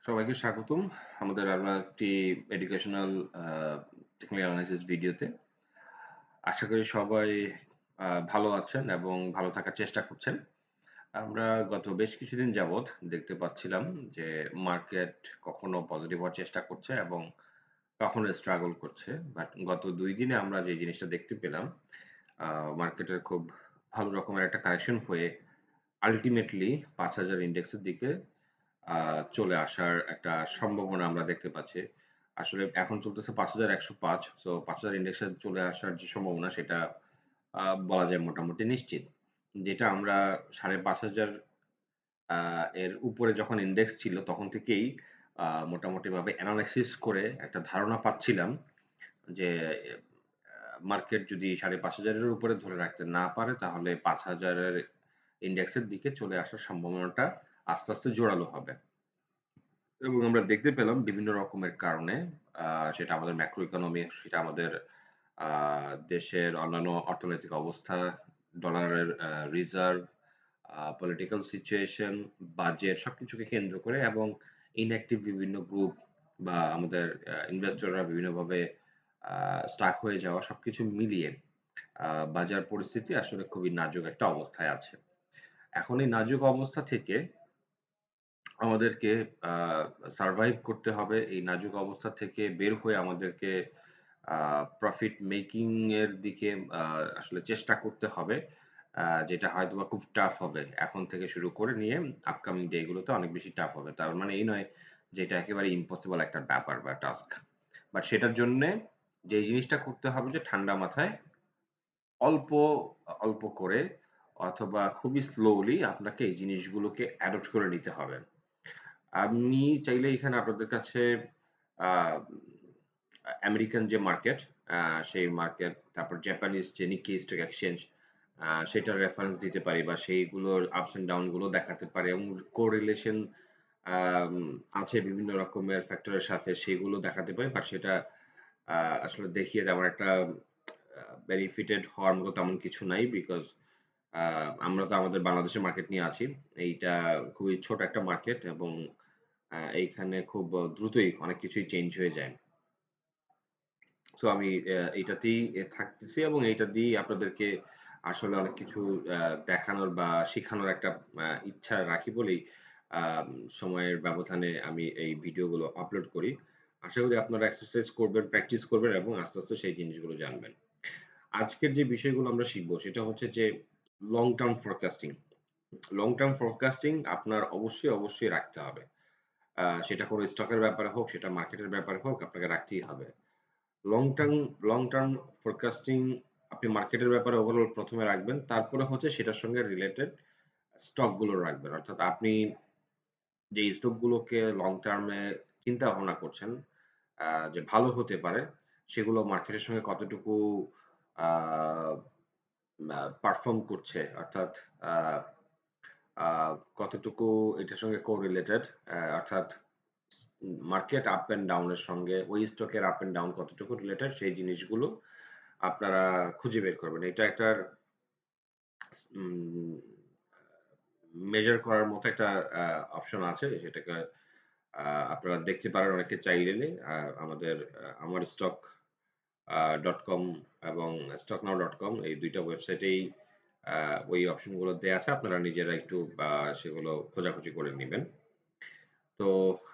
সবাইকে স্বাগতম আমাদের আরো একটি এডুকেশনাল টেকনিক্যাল অ্যানালাইসিস ভিডিওতে। আশা করি সবাই ভালো আছেন এবং ভালো থাকার চেষ্টা করছেন। আমরা গত বেশ কিছুদিন যাবৎ দেখতে পাচ্ছিলাম যে মার্কেট কখনো পজিটিভ হওয়ার চেষ্টা করছে এবং কখনো স্ট্রাগল করছে। বাট গত ২ দিনে আমরা যে জিনিসটা দেখতে পেলাম, মার্কেটের খুব ভালো রকমের একটা কারেকশন হয়ে আল্টিমেটলি ৫,০০০ ইন্ডেক্সের দিকে আ চলে আসার একটা সম্ভাবনা আমরা দেখতে পাচ্ছি। আসলে এখন চলতেছে ৫,১০৫। সো ৫,০০০ ইন্ডেক্সে চলে আসার যে সম্ভাবনা সেটা বলা যায় মোটামুটি নিশ্চিত। যেটা আমরা ৫,৫০০ আ এর উপরে যখন ইন্ডেক্স ছিল তখন থেকেই মোটামুটিভাবে এনালাইসিস করে একটা ধারণা পাচ্ছিলাম যে আ মার্কেট যদি ৫,৫০০ এর উপরে ধরে রাখতে না পারে তাহলে ৫,০০০ এর ইন্ডেক্সের দিকে চলে আসার সম্ভাবনাটা আস্তে, আস্তে জোরালো হবে। এবং আমরা দেখতে পেলাম বিভিন্ন রকমের কারণে আ সেটা আমাদের ম্যাক্রো ইকোনমিক, সেটা আমাদের আ দেশের অন্যান্য অর্থনৈতিক অবস্থা, ডলারের রিজার্ভ, পলিটিক্যাল সিচুয়েশন, বাজেট সবকিছুকে কেন্দ্র করে এবং ইনঅ্যাক্টিভ বিভিন্ন গ্রুপ বা আমাদের ইনভেস্টররা বিভিন্নভাবে আ স্টাক হয়ে যাওয়া সবকিছু মিলিয়ে আ বাজার পরিস্থিতি আসলে খুবই নাজুক একটা অবস্থায় আছে। এখন এই নাজুক অবস্থা থেকে আমাদেরকে আ সারভাইভ করতে হবে। এই নাজুক অবস্থা থেকে বের হয়ে আমাদেরকে আ প্রফিট মেকিং এর দিকে আ আসলে চেষ্টা করতে হবে। যেটা হয়তোবা খুব টাফ হবে। এখন থেকে শুরু করে নিয়ে আপকামিং ডে গুলোতে অনেক বেশি টাফ হবে। তার মানে এই নয় যে এটা একেবারে ইম্পসিবল একটা ব্যাপার বা টাস্ক। বাট সেটার জন্যে যেই জিনিসটা করতে হবে যে ঠান্ডা মাথায় অল্প, অল্প করে অথবা খুবই স্লোলি আপনাকে এই জিনিসগুলোকে অ্যাডপ্ট করে নিতে হবে। আমি চাইলে এখানে আপনাদের কাছে আ আমেরিকান যে মার্কেট, আ সেই মার্কেট, তারপর জাপানিজ যে নিক্কি স্টক এক্সচেঞ্জ, সেটার রেফারেন্স দিতে পারি বা সেইগুলোর আপস অ্যান্ড ডাউন গুলো দেখাতে পারি এবং কোরিলেশন আম আছে বিভিন্ন রকমের ফ্যাক্টরের সাথে সেগুলো দেখাতে পারি। বাট সেটা আ আসলে দেখিয়ে তেমন একটা বেনিফিটেড হওয়ার মতো তেমন কিছু নাই। বিকজ আ আমরা তো আমাদের বাংলাদেশের মার্কেট নিয়ে আছি। এইটা খুবই ছোট একটা মার্কেট এবং এইখানে খুব দ্রুতই অনেক কিছুই চেঞ্জ হয়ে যায়। সো আমি এইটাতেই থাকতেছি এবং এইটা দিয়েই আপনাদেরকে আসলে অনেক কিছু আ দেখানোর বা শিখানোর একটা ইচ্ছা রাখি বলেই আম সময়ের ব্যবধানে আমি এই ভিডিওগুলো আপলোড করি। আশা করি আপনারা এক্সারসাইজ করবেন, প্র্যাকটিস করবেন এবং আস্তে, আস্তে সেই জিনিসগুলো জানবেন। আজকের যে বিষয়গুলো আমরা শিখব সেটা হচ্ছে যে long term forecasting. Long term forecasting আপনার অবশ্যই, অবশ্যই রাখতে হবে। সেটা কোন স্টকের ব্যাপারে হোক, সেটা মার্কেটের ব্যাপারে হোক আপনাকে রাখতেই হবে। Long term long term forecasting আপনি মার্কেটের ব্যাপারে ওভারঅল ১ম এ রাখবেন। তারপরে হচ্ছে সেটার সঙ্গে রিলেটেড স্টক গুলো রাখবেন। অর্থাৎ আপনি যেই স্টক গুলোকে লং টার্ম এ চিন্তা ভাবনা করছেন আ যে ভালো হতে পারে, সেগুলো মার্কেটের সঙ্গে কতটুকু আ পারফর্ম করছে। অর্থাৎ আ আ কতটুকু এটার সঙ্গে কোরিলেটেড, অর্থাৎ মার্কেট আপ অ্যান্ড ডাউন এর সঙ্গে ওই স্টকের আপ অ্যান্ড ডাউন কতটুকু রিলেটেড সেই জিনিসগুলো আপনারা খুঁজে বের করবেন। এটা একটা উম মেজার করার মতো একটা আ অপশন আছে। সেটাকে আ আপনারা দেখতে পারেন অনেকে চাইলে। আমাদের আমার স্টক ডট কম এবং stocknow.com এই ২ টা ওয়েবসাইটেই আ ওই অপশন গুলো দেয়া আছে। আপনারা নিজেরা একটু সেগুলো খোঁজাখুঁজি করে নিবেন। তো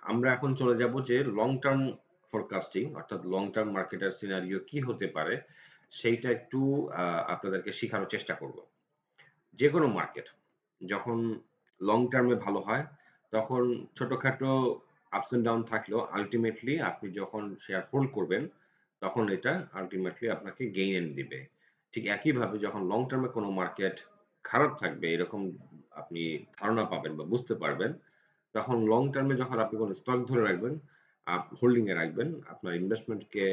আমরা এখন চলে যাব যে লং টার্ম ফরকাস্টিং অর্থাৎ লং টার্ম মার্কেটের সিনারিও কি হতে পারে সেইটা একটু আপনাদেরকে শিখানোর চেষ্টা করব। যেকোনো মার্কেট যখন লং টার্মে ভালো হয় তখন ছোটখাটো আপস অ্যান্ড ডাউন থাকলেও আল্টিমেটলি আপনি যখন শেয়ার হোল্ড করবেন তখন এটা আল্টিমেটলি আপনাকে গেইন এনে দিবে। ঠিক একইভাবে যখন লং টার্মে কোনো মার্কেট খারাপ থাকবে এরকম আপনি ধারণা পাবেন বা বুঝতে পারবেন তখন লং টার্মে যখন আপনি কোন স্টক ধরে রাখবেন, হোল্ডিং এ রাখবেন, আপনার ইনভেস্টমেন্ট কে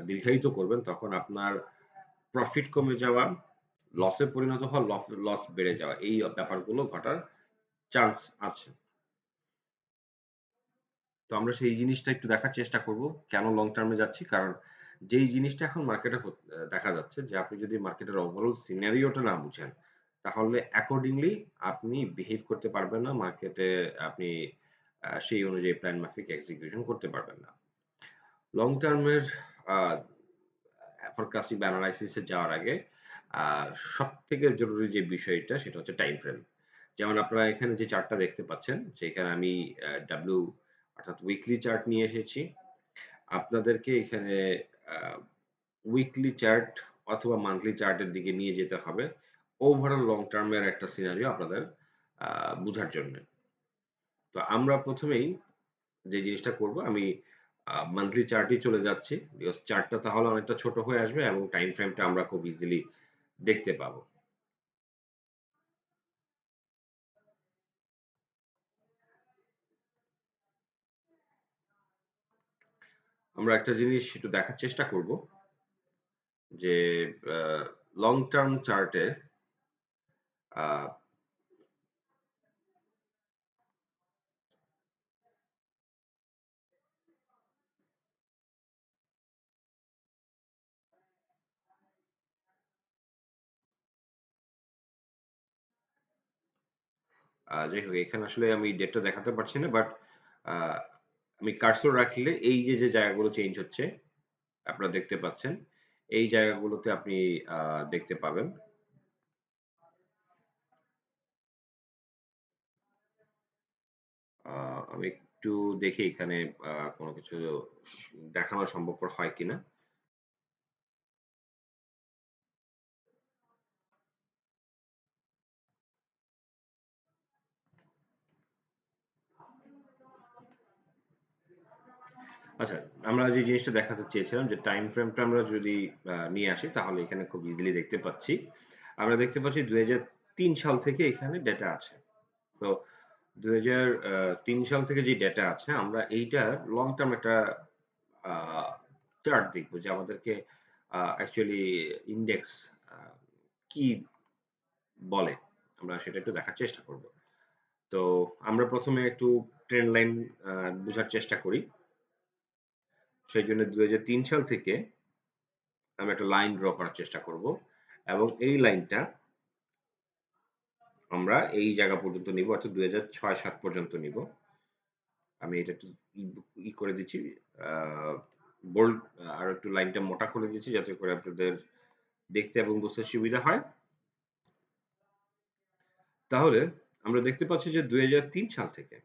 দীর্ঘায়িত করবেন, তখন আপনার প্রফিট কমে যাওয়া, লসে পরিণত হওয়া, লস বেড়ে যাওয়া এই ব্যাপারগুলো ঘটার চান্স আছে। তো আমরা সেই জিনিসটা একটু দেখার চেষ্টা করব। কেন লং টার্মে যাচ্ছি? কারণ যেই জিনিসটা এখন মার্কেটে দেখা যাচ্ছে যে আপনি যদি মার্কেটের ওভারঅল সিনারিও টা না বুঝেন, তাহলে অ্যাকর্ডিংলি আপনি বিহেভ করতে পারবেন না। মার্কেটে আপনি সেই অনুযায়ী প্ল্যান মাফিক এক্সিকিউশন করতে পারবেন না। লং টার্মের ফরকাস্টিং বা অ্যানালাইসিস এ যাওয়ার আগে সবথেকে জরুরি যে বিষয়টা সেটা হচ্ছে টাইম ফ্রেম। যেমন আপনারা এখানে যে চার্টটা দেখতে পাচ্ছেন সেখানে আমি ডাব্লিউ অর্থাৎ উইকলি চার্ট নিয়ে এসেছি। আপনাদেরকে এখানে উইকলি চার্ট অথবা মান্থলি চার্টের দিকে নিয়ে যেতে হবে ওভারঅল লং টার্মের একটা সিনারিও আপনাদের বুঝার জন্য। তো আমরা প্রথমেই যে জিনিসটা করব আমি মান্থলি চার্টই চলে যাচ্ছি বিকজ চার্টটা তাহলে অনেকটা ছোট হয়ে আসবে এবং টাইম ফ্রেমটা আমরা খুব ইজিলি দেখতে পাবো। আমরা একটা জিনিস একটু দেখার চেষ্টা করব যে লং টার্ম চার্টে যাই হোক এখানে আসলে আমি ডেটটা দেখাতে পারছি না বাট আমি কার্সর রাখলে এই যে যে জায়গাগুলো চেঞ্জ হচ্ছে আপনারা দেখতে পাচ্ছেন এই জায়গাগুলোতে আপনি দেখতে পাবেন। আমি একটু দেখি এখানে কোনো কিছু দেখানো সম্ভবপর হয় কিনা। আচ্ছা, আমরা যে জিনিসটা দেখাতে চেয়েছিলাম যে টাইম ফ্রেমটা আমরা যদি নিয়ে আসি তাহলে এখানে খুব ইজিলি দেখতে পাচ্ছি। আমরা দেখতে পাচ্ছি ২০০৩ সাল থেকে এখানে ডেটা আছে। সো ২০০৩ সাল থেকে যে ডেটা আছে আমরা এইটার লং টার্ম একটা আ চার্ট দেখব যে আমাদেরকে অ্যাকচুয়ালি ইনডেক্স আ কি বলে? আমরা সেটা একটু দেখার চেষ্টা করব। তো আমরা ১ম এ একটু ট্রেন্ড লাইন বুঝার চেষ্টা করি। সেইজন্য ২০০৩ সাল থেকে আমি একটা লাইন ড্র করার চেষ্টা করব এবং এই লাইনটা আমরা এই জায়গা পর্যন্ত নিব অর্থাৎ ২০০৬-৭ পর্যন্ত নিব। আমি এটা একটু ই করে দিচ্ছি আ বোল্ড আরো একটু লাইনটা মোটা করে দিচ্ছি যাতে করে আপনাদের দেখতে এবং বুঝতে সুবিধা হয়। তাহলে আমরা দেখতে পাচ্ছি যে ২০০৩ সাল থেকে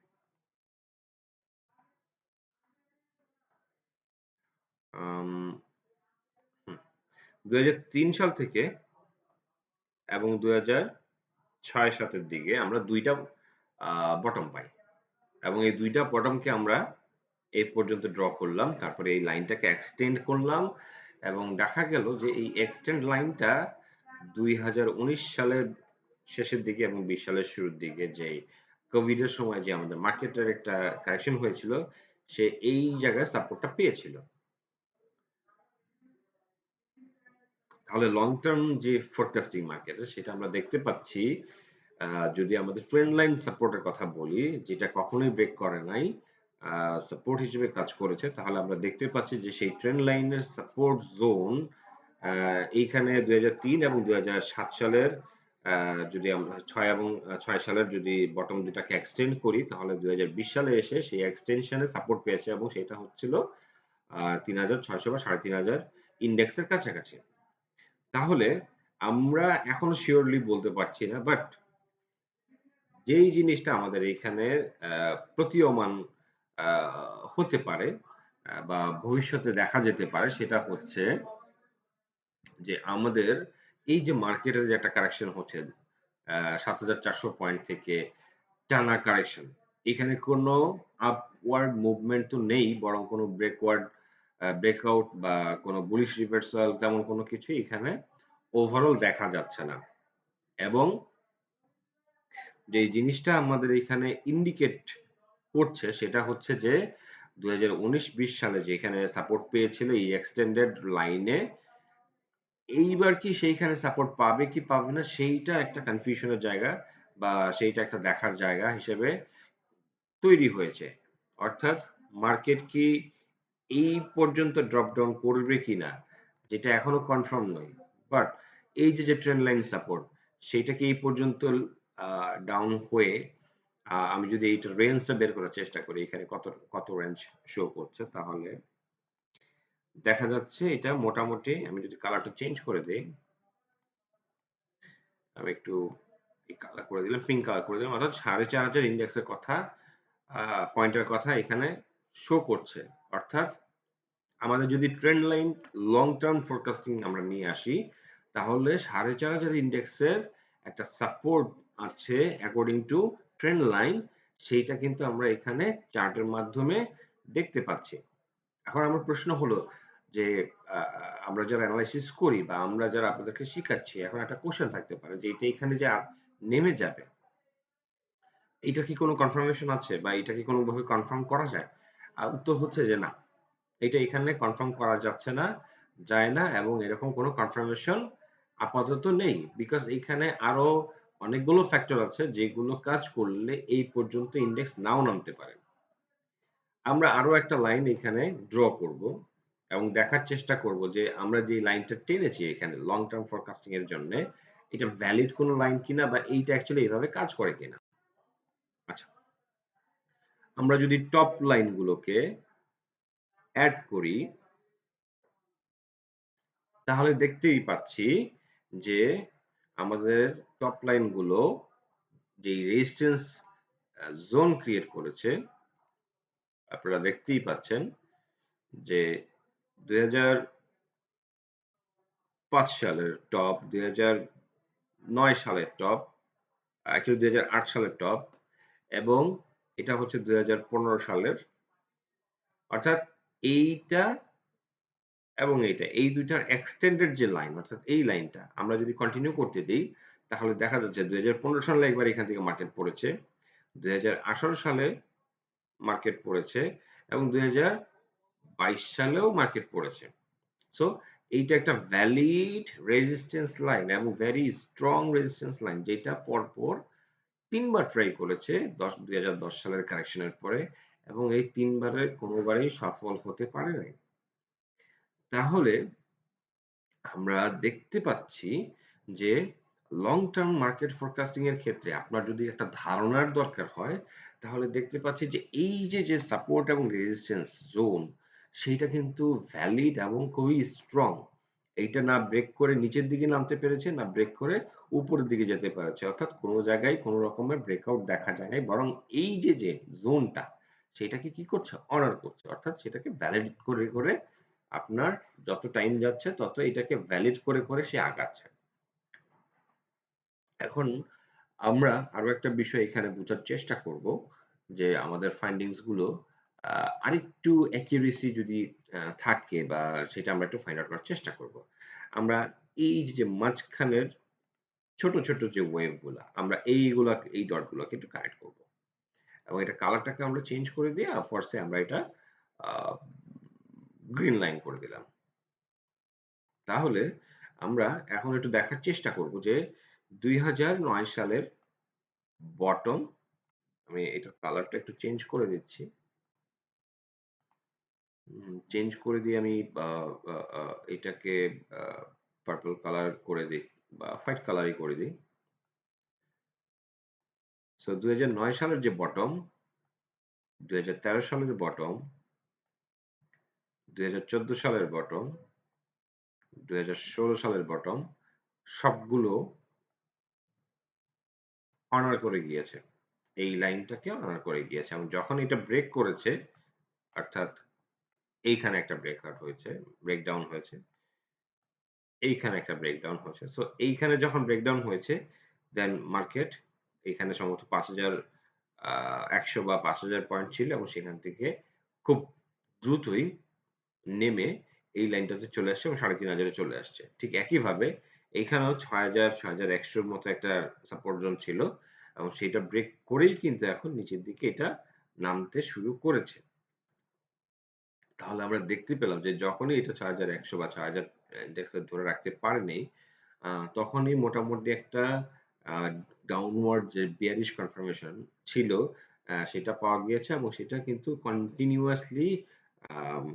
আম হুম, ২০০৩ সাল থেকে এবং ২০০৬-৭ এর দিকে আমরা ২ টা বটম পাই এবং এই ২ টা বটমকে আমরা এই পর্যন্ত ড্র করলাম। তারপরে এই লাইনটাকে এক্সটেন্ড করলাম এবং দেখা গেল যে এই এক্সটেন্ড লাইনটা ২০১৯ সালের শেষের দিকে এবং ২০ সালের শুরুর দিকে যে কোভিড এর সময় যে আমাদের মার্কেটের একটা কারেকশন হয়েছিল সে এই জায়গায় সাপোর্টটা পেয়েছিল। তাহলে লং টার্ম যে ফরকাস্টিং মার্কেটের সেটা আমরা দেখতে পাচ্ছি যদি আমাদের ট্রেন্ড লাইন সাপোর্টের কথা বলি যেটা কখনোই ব্রেক করে নাই সাপোর্ট হিসেবে কাজ করেছে তাহলে আমরা দেখতে পাচ্ছি যে সেই ট্রেন্ড লাইনের সাপোর্ট জোন এইখানে ২০০৩ এবং ২০০৭ সালের যদি আমরা ৬ এবং ৬ সালের যদি বটম দুটাকে এক্সটেন্ড করি তাহলে ২০২০ সালে এসে সেই এক্সটেনশনে সাপোর্ট পেয়েছে এবং সেটা হচ্ছিল ৩৬০০ বা ৩৫০০ ইন্ডেক্সের কাছাকাছি। তাহলে আমরা এখনো শিওরলি বলতে পারছি না বাট যেই জিনিসটা আমাদের এইখানে প্রতীয়মান হতে পারে বা ভবিষ্যতে দেখা যেতে পারে সেটা হচ্ছে যে আমাদের এই যে মার্কেটের যে একটা কারেকশন হচ্ছে ৭,৪০০ পয়েন্ট থেকে টানা কারেকশন এখানে কোনো আপওয়ার্ড মুভমেন্ট তো নেই বরং কোনো ব্রেকআউট বা কোনো বুলিশ রিভার্সাল তেমন কোনো কিছু এখানে ওভারঅল দেখা যাচ্ছে না এবং যে জিনিসটা আমাদের এখানে ইন্ডিকেট করছে সেটা হচ্ছে যে ২০১৯-২০ সালে যেখানে সাপোর্ট পেয়েছিল এই এক্সটেন্ডেড লাইনে এইবার কি সেইখানে সাপোর্ট পাবে কি পাবে না সেইটা একটা কনফিউশনের জায়গা বা সেইটা একটা দেখার জায়গা হিসেবে তৈরি হয়েছে। অর্থাৎ মার্কেট কি এই পর্যন্ত ড্রপ ডাউন করবে কিনা যেটা এখনো কনফার্ম নয়। বাট এই যে ট্রেন্ড লাইন সাপোর্ট সেইটা কি এই পর্যন্ত ডাউন হয়ে আমি যদি এইটার রেঞ্জটা বের করার চেষ্টা করি, এখানে কত কত রেঞ্জ শো করছে, তাহলে দেখা যাচ্ছে এটা মোটামুটি, আমি যদি কালারটা চেঞ্জ করে দেই, আমি একটু এই কালার করে দিলাম, পিঙ্ক কালার করে দিলাম, অর্থাৎ 4500 ইন্ডেক্সের কথা, পয়েন্টের কথা এখানে শো করছে। অর্থাৎ আমাদের যদি trend line long term forecasting আমরা নিয়ে আসি, তাহলে 4500 ইন্ডেক্সের একটা সাপোর্ট আছে অ্যাকর্ডিং টু ট্রেন্ড লাইন, সেইটা কিন্তু আমরা এখানে চার্টের মাধ্যমে দেখতে পাচ্ছি। এখন আমার প্রশ্ন হলো যে আমরা যারা অ্যানালাইসিস করি বা আমরা যারা আপনাদেরকে শিখাচ্ছি, এখন একটা কোশ্চেন থাকতে পারে যে এটা এখানে যে নেমে যাবে, এটা কি কোনো কনফার্মেশন আছে বা এটা কি কোনোভাবে কনফার্ম করা যায়? উত্তর হচ্ছে যে না, এটা এখানে কনফার্ম করা যাচ্ছে না, যায় না, এবং এরকম কোনো কনফার্মেশন আপাতত নেই। বিকজ এইখানে আরো অনেকগুলো ফ্যাক্টর আছে যেগুলো কাজ করলে এই পর্যন্ত ইন্ডেক্স নাও নামতে পারে। আমরা আরো একটা লাইন এখানে ড্র করব এবং দেখার চেষ্টা করব যে আমরা যে লাইনটা টেনেছি এখানে লং টার্ম ফরকাস্টিং এর জন্য, এটা ভ্যালিড কোনো লাইন কিনা বা এইটা অ্যাকচুয়ালি এভাবে কাজ করে কিনা। আচ্ছা, আমরা যদি টপ লাইনগুলোকে অ্যাড করি, তাহলে দেখতেই পাচ্ছি যে আমাদের টপ লাইনগুলো যেই রেজিস্ট্যান্স জোন ক্রিয়েট করেছে, আপনারা দেখতেই পাচ্ছেন যে 2005 সালের টপ, 2009 সালের টপ, অ্যাকচুয়ালি 2008 সালের টপ, এবং এটা হচ্ছে 2015 সালের। অর্থাৎ এইটা এবং এইটা, এই দুইটার এক্সটেন্ডেড যে লাইন, অর্থাৎ এই লাইনটা আমরা যদি কন্টিনিউ করতে দিই, তাহলে দেখা যাচ্ছে 2015 সালে একবার এখান থেকে মার্কেট পড়েছে, 2018 সালে মার্কেট পড়েছে, এবং 2022 সালেও মার্কেট পড়েছে। সো এইটা একটা ভ্যালিড রেজিস্ট্যান্স লাইন এবং ভেরি স্ট্রং রেজিস্ট্যান্স লাইন, যেটা পরপর তিনবার ট্রাই করেছে 2010 সালের কারেকশনের পরে, এবং এই তিনবারের কোনোবারই সফল হতে পারে নাই। তাহলে আমরা দেখতে পাচ্ছি যে লং টার্ম মার্কেট ফরকাস্টিং এর ক্ষেত্রে আপনার যদি একটা ধারণার দরকার হয়, তাহলে দেখতে পাচ্ছি যে এই যে যে সাপোর্ট এবং রেজিস্ট্যান্স জোন, সেইটা কিন্তু ভ্যালিড এবং খুবই স্ট্রং। এইটা না ব্রেক করে নিচের দিকে নামতে পেরেছে, না ব্রেক করে উপরের দিকে যেতে পেরেছে, অর্থাৎ কোনো জায়গায় কোনো রকমের ব্রেকআউট দেখা যায় নাই, বরং এই যে যে জোনটা, সেটাকে কি করছে, অনার করছে, অর্থাৎ সেটাকে ভ্যালিড করে করে আপনার যত টাইম যাচ্ছে তত এটাকে ভ্যালিড করে করে সে আগাচ্ছে। এখন আমরা আরো একটা বিষয় এখানে বোঝার চেষ্টা করব যে আমাদের ফাইন্ডিংস গুলো আরেকটু অ্যাকিউরেসি যদি থাকে বা সেটা আমরা একটু ফাইন্ড আউট করার চেষ্টা করব। আমরা এই যে মাঝখানের ছোট ছোট যে ওয়েভ গুলা, আমরা এইগুলা এই ডট গুলোকে একটু কানেক্ট করব এবং এটা কালারটাকে আমরা চেঞ্জ করে দিয়ে ফরসে আমরা এটা গ্রিন লাইন করে দিলাম। তাহলে আমরা এখন একটু দেখার চেষ্টা করব যে 2009 সালের বটম, আমি এটার কালারটা একটু চেঞ্জ করে দিচ্ছি, চেঞ্জ করে দিয়ে আমি এটাকে পার্পল কালার করে দিই বা হোয়াইট কালারই করে দিই। সো 2009 সালের যে বটম, 2013 সালের বটম, 2014 সালের বটম, 2016 সালের বটম, সবগুলো অনার করে গিয়েছে, এই লাইনটাকে অনার করে গিয়েছে, এবং যখন এটা ব্রেক করেছে, অর্থাৎ এইখানে একটা ব্রেকআউট হয়েছে, ব্রেকডাউন হয়েছে, এইখানে একটা ব্রেকডাউন হয়েছে। সো এইখানে যখন ব্রেকডাউন হয়েছে, দেন মার্কেট এখানে সম্ভবত 5100 বা 5000 পয়েন্ট ছিল, এবং সেখান থেকে খুব দ্রুতই নেমে এই লাইনটাতে চলে আসছে এবং 3500 চলে আসছে। ঠিক একইভাবে এইখানেও 6000 6100 মতো একটা সাপোর্ট জোন ছিল, এবং সেটা ব্রেক করেই কিন্তু এখন নিচের দিকে এটা নামতে শুরু করেছে। তাহলে আমরা দেখতে পেলাম যে যখনই এটা 6100 বা 6000 ইন্ডেক্সে ধরে রাখতে পারেনি, তখনই মোটামুটি একটা আ ডাউনওয়ার্ড যে bearish কনফার্মেশন ছিল, সেটা পাওয়া গিয়েছে এবং সেটা কিন্তু কন্টিনিউয়াসলি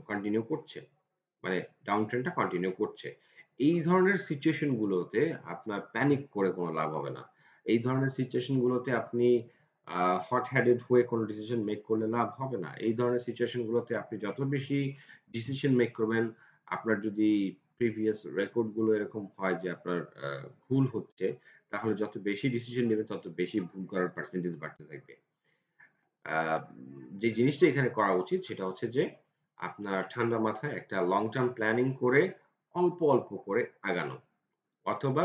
কন্টিনিউ করছে। মানে ডাউন ট্রেন্ডটা কন্টিনিউ করছে। এই ধরনের সিচুয়েশন গুলোতে আপনার প্যানিক করে কোনো লাভ হবে না। এই ধরনের সিচুয়েশন গুলোতে আপনি হট হেডেড হয়ে কোনো ডিসিশন মেক করলে লাভ হবে না। এই ধরনের সিচুয়েশন গুলোতে আপনি যত বেশি ডিসিশন মেক করবেন, আপনার যদি প্রিভিয়াস রেকর্ড গুলো এরকম হয় যে আপনার ভুল হচ্ছে, তাহলে যত বেশি ডিসিশন নেবেন তত বেশি ভুল করার পার্সেন্টেজ বাড়তে থাকবে। আহ, যে জিনিসটা এখানে করা উচিত সেটা হচ্ছে যে আপনার ঠান্ডা মাথায় একটা লং টার্ম প্ল্যানিং করে অল্প অল্প করে আগানো, অথবা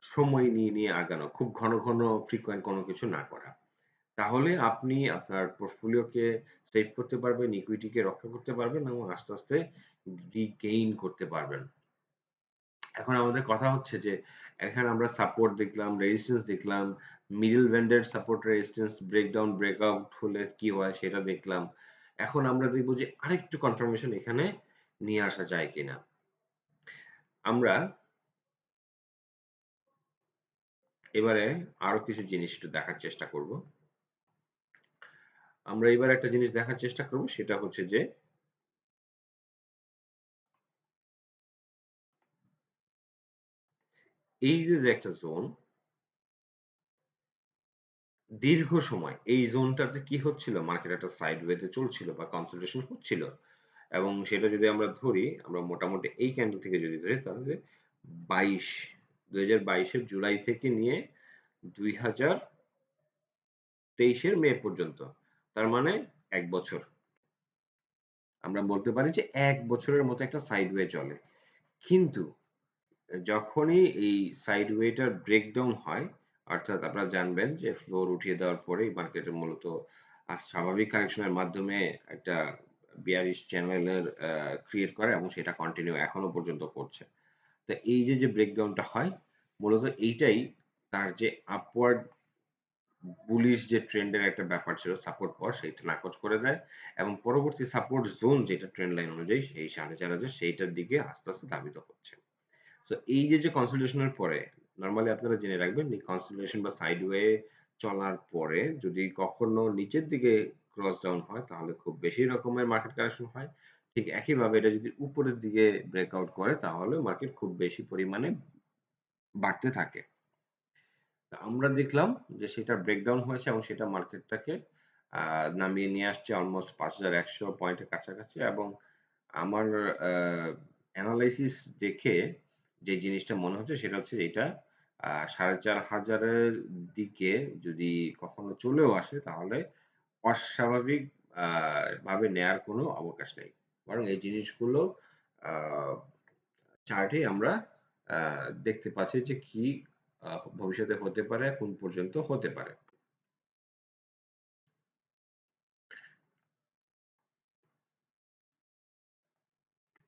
সময় নিয়ে নিয়ে আগানো, খুব ঘন ঘন ফ্রিকোয়েন্ট কোনো কিছু না করা। তাহলে আপনি আপনার পোর্টফোলিওকে সেভ করতে পারবেন, ইকুইটিকে রক্ষা করতে পারবেন এবং আস্তে আস্তে রিগেইন করতে পারবেন। এখন আমাদের কথা হচ্ছে যে এখানে আমরা সাপোর্ট দেখলাম, রেজিস্ট্যান্স দেখলাম, মিডল ব্যান্ডের সাপোর্ট রেজিস্ট্যান্স ব্রেকডাউন ব্রেকআউট হলে কি হয় সেটা দেখলাম। এখন আমরা দেখব যে আরেকটু কনফার্মেশন এখানে নিয়ে আসা যায় কিনা। আমরা এবারে আরো কিছু জিনিস একটু দেখার চেষ্টা করব। আমরা এবার একটা জিনিস দেখার চেষ্টা করব, সেটা হচ্ছে যে এই যে একটা জোন, দীর্ঘ সময় এই জোনটাতে কি হচ্ছিল, মার্কেট একটা সাইডওয়েতে চলছিল বা কনসোলিডেশন হচ্ছিল। এবং সেটা যদি আমরা ধরি, আমরা মোটামুটি এই ক্যান্ডেল থেকে যদি ধরি, তাহলে 22 2022-এর জুলাই থেকে নিয়ে 2023-এর মে পর্যন্ত, তার মানে 1 বছর। আমরা বলতে পারি যে 1 বছরের মতো একটা সাইডওয়ে চলে। কিন্তু যখনই এই সাইডওয়েটার ব্রেকডাউন হয়, অর্থাৎ আপনারা জানবেন যে ফ্লোর উঠিয়ে দেওয়ার পরেই মার্কেটে মূলত স্বাভাবিক কারেকশনের মাধ্যমে একটা বিয়ারিশ চ্যানেলের ক্রিয়েট করে এবং সেটা কন্টিনিউ এখনো পর্যন্ত করছে। তো এই যে ব্রেকডাউনটা হয়, মূলত এইটাই তার যে আপওয়ার্ড বুলিশ যে ট্রেন্ডের একটা ব্যাপার ছিল সাপোর্ট পাওয়ার, সেইটা নাকচ করে দেয় এবং পরবর্তী সাপোর্ট জোন যেটা ট্রেন্ড লাইন অনুযায়ী সেই 4,500 সেইটার দিকে আস্তে আস্তে ধাবিত হচ্ছে। সো এই যে কনসলিডেশনের পরে, নরমালি আপনারা জেনে রাখবেন এই কনসলিডেশন বা সাইডওয়ে চলার পরে যদি কখনো নিচের দিকে ক্রস ডাউন হয় তাহলে খুব বেশি রকমের মার্কেট কারেকশন হয়। ঠিক একইভাবে এটা যদি উপরের দিকে ব্রেকআউট করে তাহলে মার্কেট খুব বেশি পরিমাণে বাড়তে থাকে। তা আমরা দেখলাম যে সেটা ব্রেকডাউন হয়েছে এবং সেটা মার্কেটটাকে নামিয়ে নিয়ে আসছে অলমোস্ট 5,100 পয়েন্টের কাছাকাছি। এবং আমার অ্যানালাইসিস দেখে যে জিনিসটা মনে হচ্ছে সেটা হচ্ছে এটা 4,500-এর দিকে যদি কখনো চলেও আসে তাহলে অস্বাভাবিক ভাবে নেয়ার কোনো অবকাশ নেই। বরং এই জিনিসগুলো আ চার্টে আমরা দেখতে পাচ্ছি যে কি ভবিষ্যতে হতে পারে, কোন পর্যন্ত হতে পারে।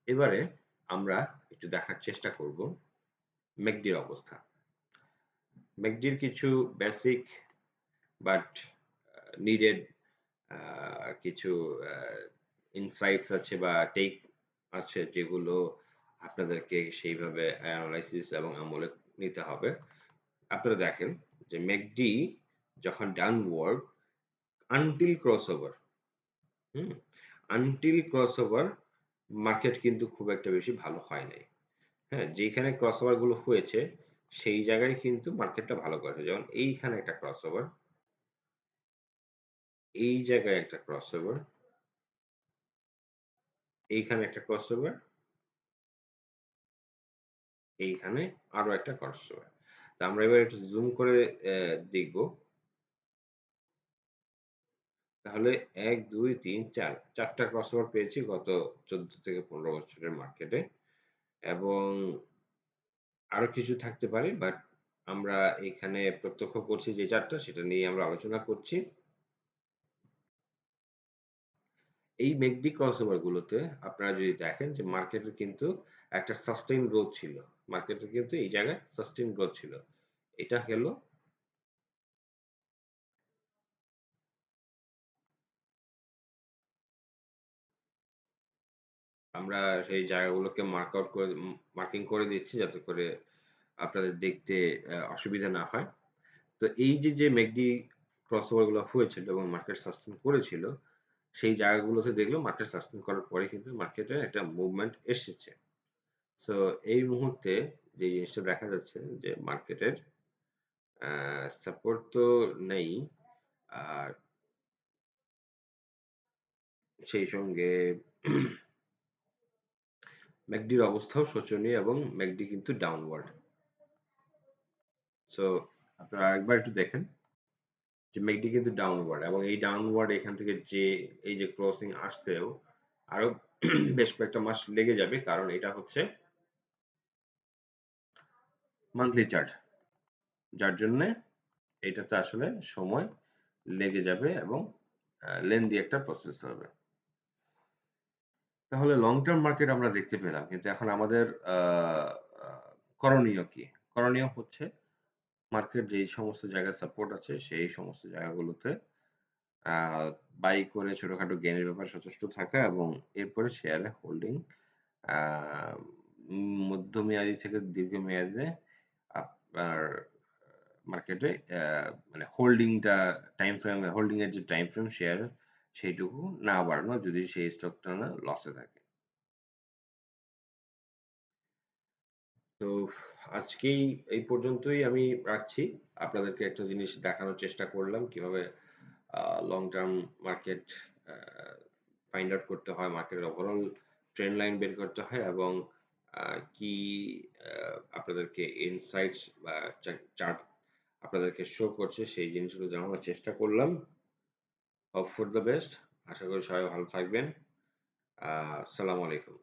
এবারে আমরা একটু দেখার চেষ্টা করব ম্যাকডির অবস্থা। ম্যাকডির কিছু বেসিক বাট নিডেড কিছু ইনসাইটস আছে বা টেক আছে যেগুলো আপনাদেরকে সেইভাবে অ্যানালাইসিস এবং আমলে নিতে হবে। আপনারা দেখেন যে ম্যাকডি যখন ডাউনওয়ার্ড আনটিল ক্রসওভার, হুম, আনটিল ক্রসওভার মার্কেট কিন্তু খুব একটা বেশি ভালো হয় নাই। হ্যাঁ, যেখানে ক্রসওভার গুলো হয়েছে সেই জায়গায় কিন্তু মার্কেটটা ভালো করেছে। যেমন এইখানে একটা ক্রসওভার, এই জায়গায় একটা ক্রসওভার, এইখানে একটা ক্রসওভার, এইখানে আরো একটা ক্রসওভার। তা আমরা এবার একটু জুম করে দেখব। তাহলে ১, ২, ৩, ৪ ৪টা ক্রসওভার পেয়েছি গত ১৪ থেকে ১৫ বছরের মার্কেটে। এবং আরো কিছু থাকতে পারে, বাট আমরা এখানে প্রত্যক্ষ করছি যে ৪টা, সেটা নিয়ে আমরা আলোচনা করছি। এই ম্যাকডি ক্রসওভার গুলোতে আপনারা যদি দেখেন যে মার্কেটের কিন্তু একটা সাস্টেইন গ্রোথ ছিল। মার্কেটের কিন্তু এই জায়গায় সাস্টেইন গ্রোথ ছিল। এটা হলো, আমরা সেই জায়গাগুলোকে মার্ক আউট করে মার্কিং করে দিচ্ছি যাতে করে আপনাদের দেখতে অসুবিধা না হয়। তো এই যে ম্যাকডি ক্রসওভার গুলো হয়েছিল এবং মার্কেট সাস্টেইন করেছিল, সেই জায়গাগুলোতে দেখলাম মার্কেট সাস্টেইন করার পরে কিন্তু মার্কেটে একটা মুভমেন্ট এসেছে। সো এই মুহূর্তে যে জিনিসটা দেখা যাচ্ছে যে মার্কেটের সাপোর্ট তো নেই। আর সেই সঙ্গে ম্যাকডির অবস্থাও শোচনীয় এবং ম্যাকডি কিন্তু ডাউনওয়ার্ড। সো আপনারা আরেকবার একটু দেখেন যে ম্যাকডি কিন্তু ডাউনওয়ার্ড, এবং এই ডাউনওয়ার্ড এখান থেকে যে এই যে ক্রসিং আসতেও আরো বেশ কয়েকটা মাস লেগে যাবে, কারণ এটা হচ্ছে মান্থলি চার্ট, যার জন্য এটাতে আসলে সময় লেগে যাবে এবং লেন্দি একটা প্রসেস হবে। তাহলে লং টার্ম মার্কেট আমরা দেখতে পেলাম, কিন্তু এখন আমাদের আহ, আহ, করণীয় কি? করণীয় হচ্ছে মার্কেট যেই সমস্ত জায়গায় সাপোর্ট আছে সেই সমস্ত জায়গাগুলোতে বাই করে ছোটখাটো গেইনের ব্যাপারে সচেষ্ট থাকা, এবং এরপরে শেয়ারে হোল্ডিং মধ্যমেয়াদী থেকে দীর্ঘমেয়াদে আপনার মার্কেটে মানে হোল্ডিংটা টাইম ফ্রেম, হোল্ডিং এর যে টাইম ফ্রেম শেয়ার সেইটুকু না বাড়ানো যদি সেই স্টকটা না লসে থাকে। তো আজকেই এই পর্যন্তই আমি রাখছি। আপনাদেরকে একটা জিনিস দেখানোর চেষ্টা করলাম কিভাবে long term market find out করতে হয়, মার্কেটের ওভারঅল ট্রেন্ড লাইন বের করতে হয়, এবং কি আপনাদেরকে ইনসাইটস বা চার্ট আপনাদেরকে শো করছে সেই জিনিসগুলো জানানোর চেষ্টা করলাম। Hope for the best. আশা করি সবাই ভালো থাকবেন। আসসালামু আলাইকুম।